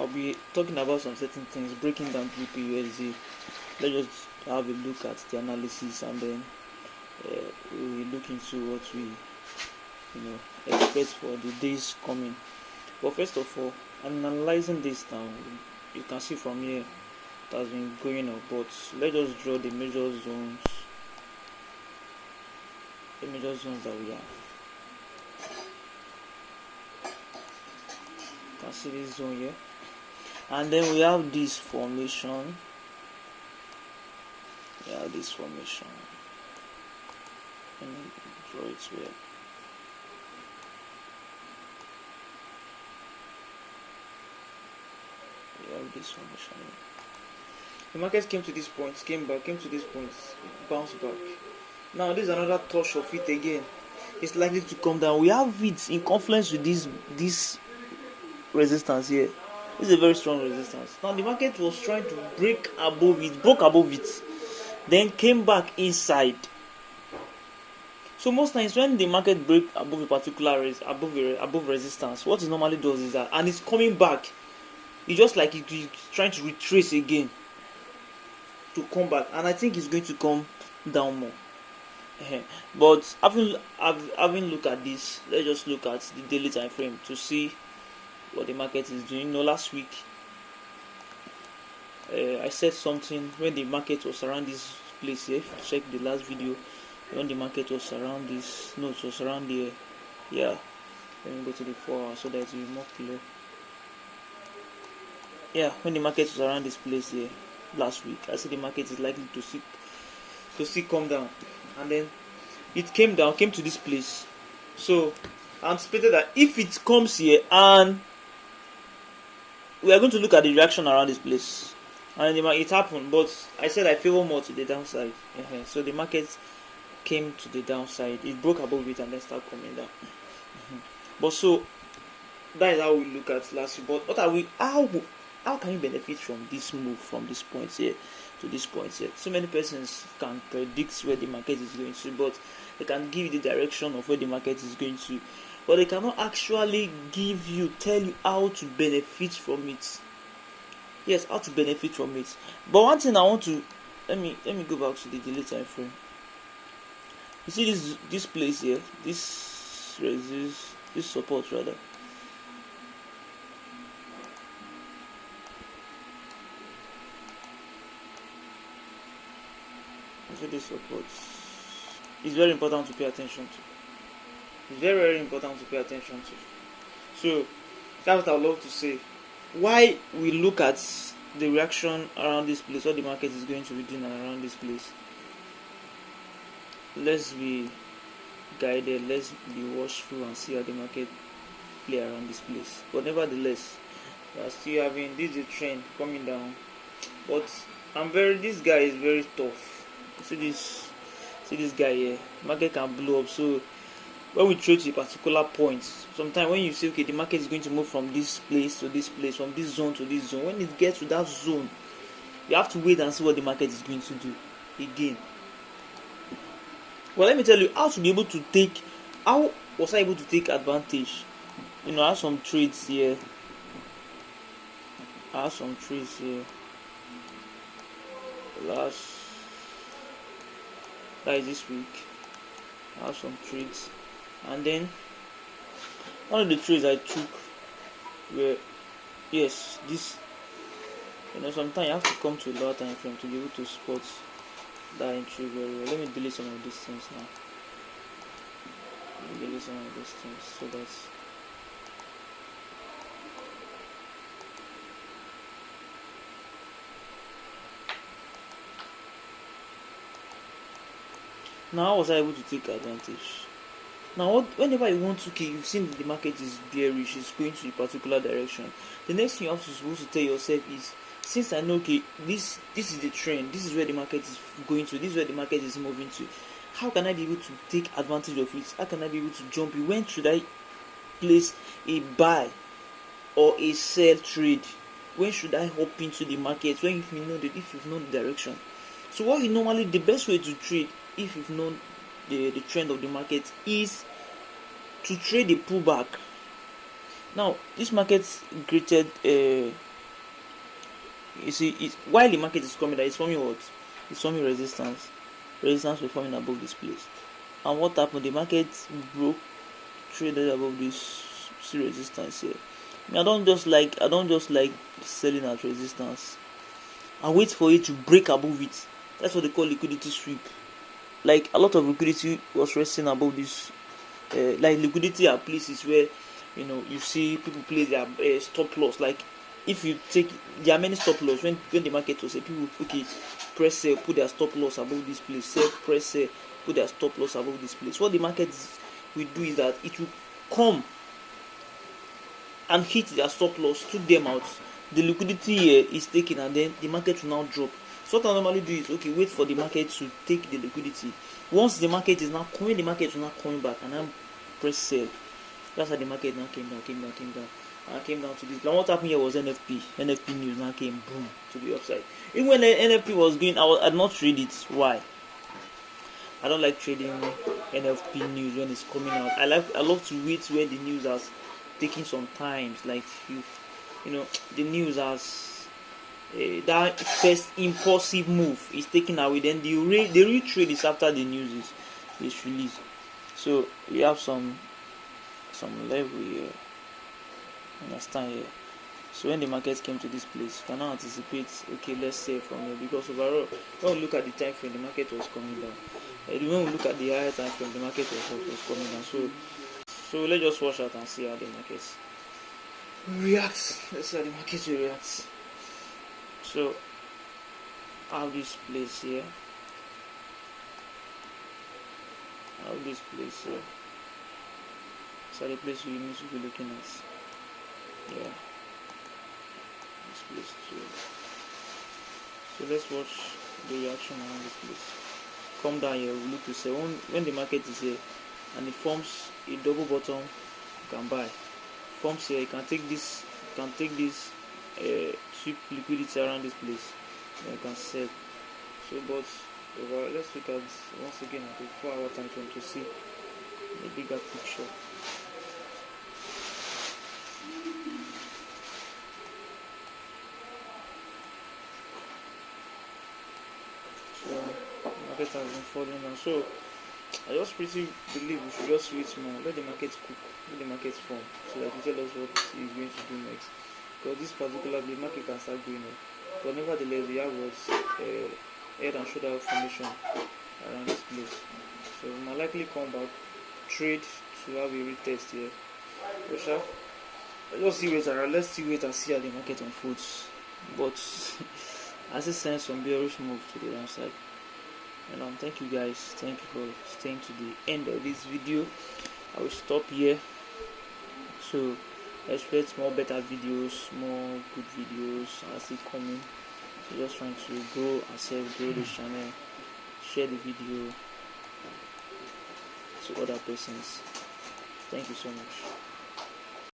I'll be talking about some certain things, breaking down GBP/USD. Let's just have a look at the analysis, and then we'll look into what we expect for the days coming. But first of all, analyzing this now, you can see from here it has been going up, but let's just draw the major zones that we have. You can see this zone here, and then we have this formation. Let me draw it well. We have this formation here. The market came to this point, came to this point, bounced back. Now this is another touch of it again. It's likely to come down. We have it in confluence with this resistance here. This is a very strong resistance. Now the market was trying to break above it, broke above it, then came back inside. So most times when the market break above a particular above resistance, what it normally does is that, and it's coming back, it's just like it's trying to retrace again to come back, and I think it's going to come down more. But having look at this, let's just look at the daily time frame to see what the market is doing. Last week I said something when the market was around this place here. If you check the last video, when the market was around this, no, it was around here. Yeah, let me go to the 4 hours so that it will be more clear. Yeah, when the market was around this place here last week, I said the market is likely to see come down, and then it came down, came to this place. So I anticipated that if it comes here, and we are going to look at the reaction around this place, and it happened, but I said I favor more to the downside. So the market came to the downside, it broke above it and then started coming down. But so that is how we look at last week. But what are we, how can you benefit from this move from this point here to this point here? So many persons can predict where the market is going to, but they can give you the direction of where the market is going to, but they cannot actually tell you how to benefit from it. Yes, how to benefit from it. But one thing I want to, let me go back to the daily time frame. You see this place here, this support rather. So this support is very important to pay attention to. It's very, very important to pay attention to. So that's what I would love to say. Why we look at the reaction around this place, what the market is going to be doing around this place. Let's be guided, let's be watchful and see how the market play around this place. But nevertheless, we are still having this is a trend coming down. But this guy is very tough. See this guy here. Market can blow up. So when we trade to a particular point, sometimes when you say okay, the market is going to move from this place to this place, from this zone to this zone, when it gets to that zone, you have to wait and see what the market is going to do again. Well, let me tell you how was I able to take advantage. I have some trades here. Last that is this week. I have some trades, and then one of the trades I took were this. Sometimes you have to come to a lower time frame to be able to spot that entry very well. Let me delete some of these things now. So that now how was I able to take advantage? Now whenever you want to, you've seen the market is bearish, it's going to a particular direction. The next thing you have to supposed to tell yourself is, since I know this is the trend, this is where the market is going to, this is where the market is moving to, how can I be able to take advantage of it? How can I be able to jump in? When should I place a buy or a sell trade? When should I hop into the market? When if you've known the direction. So what the best way to trade, if you've known the trend of the market, is to trade a pullback. Now this market created you see it while the market is coming down, it's forming what? It's forming resistance. Resistance was forming above this place. And what happened? The market broke, traded above this resistance here. I don't just like selling at resistance. I wait for it to break above it. That's what they call liquidity sweep. Like a lot of liquidity was resting above this. Like liquidity at places where you see people place their stop loss. Like if you take, there are many stop loss when the market was people press sell, put their stop loss above this place. Sell, press sell, put their stop loss above this place. What the market will do is that it will come and hit their stop loss, took them out. The liquidity here is taken, and then the market will now drop. So what I normally do is wait for the market to take the liquidity. Once the market is now coming, the market will now coming back, and then press sell. That's how the market now came down, and came down to this. Now what happened here was NFP. NFP news now came boom to the upside. Even when the NFP was going, I did not trade it. Why? I don't like trading NFP news when it's coming out. I love to wait when the news has taking some times, like the news has that first impulsive move is taken away, then the real trade is after the news is released. So we have some level here, understand here. So when the market came to this place, you cannot anticipate let's say from here, because overall when we look at the time frame, the market was coming down. When we look at the higher time frame, the market was coming down. So let's just watch out and see how the market reacts. Let's see how the market reacts. So I have this place here. So the place you need to be looking at. Yeah. This place too. So let's watch the reaction around this place. Come down here, we look to say when the market is here and it forms a double bottom, you can buy. Forms here, you can take this sweep liquidity around this place, then you can sell. So but let's look at once again at the 4-hour time frame to see the bigger picture. So market has been falling down. So I just pretty believe we should just wait more, let the market cook, let the market form, so that will tell us what it's going to do next. Because this particular market can start going up, but nevertheless we have what head and shoulder formation around this place. So we might likely come back, trade to have a retest here. Let's still wait and see how the market unfolds. But I still sense some bearish move to the downside. And thank you guys. Thank you for staying to the end of this video. I will stop here. So expect more better videos, more good videos as they coming. So just trying to grow ourselves, grow the channel, share the video to other persons. Thank you so much.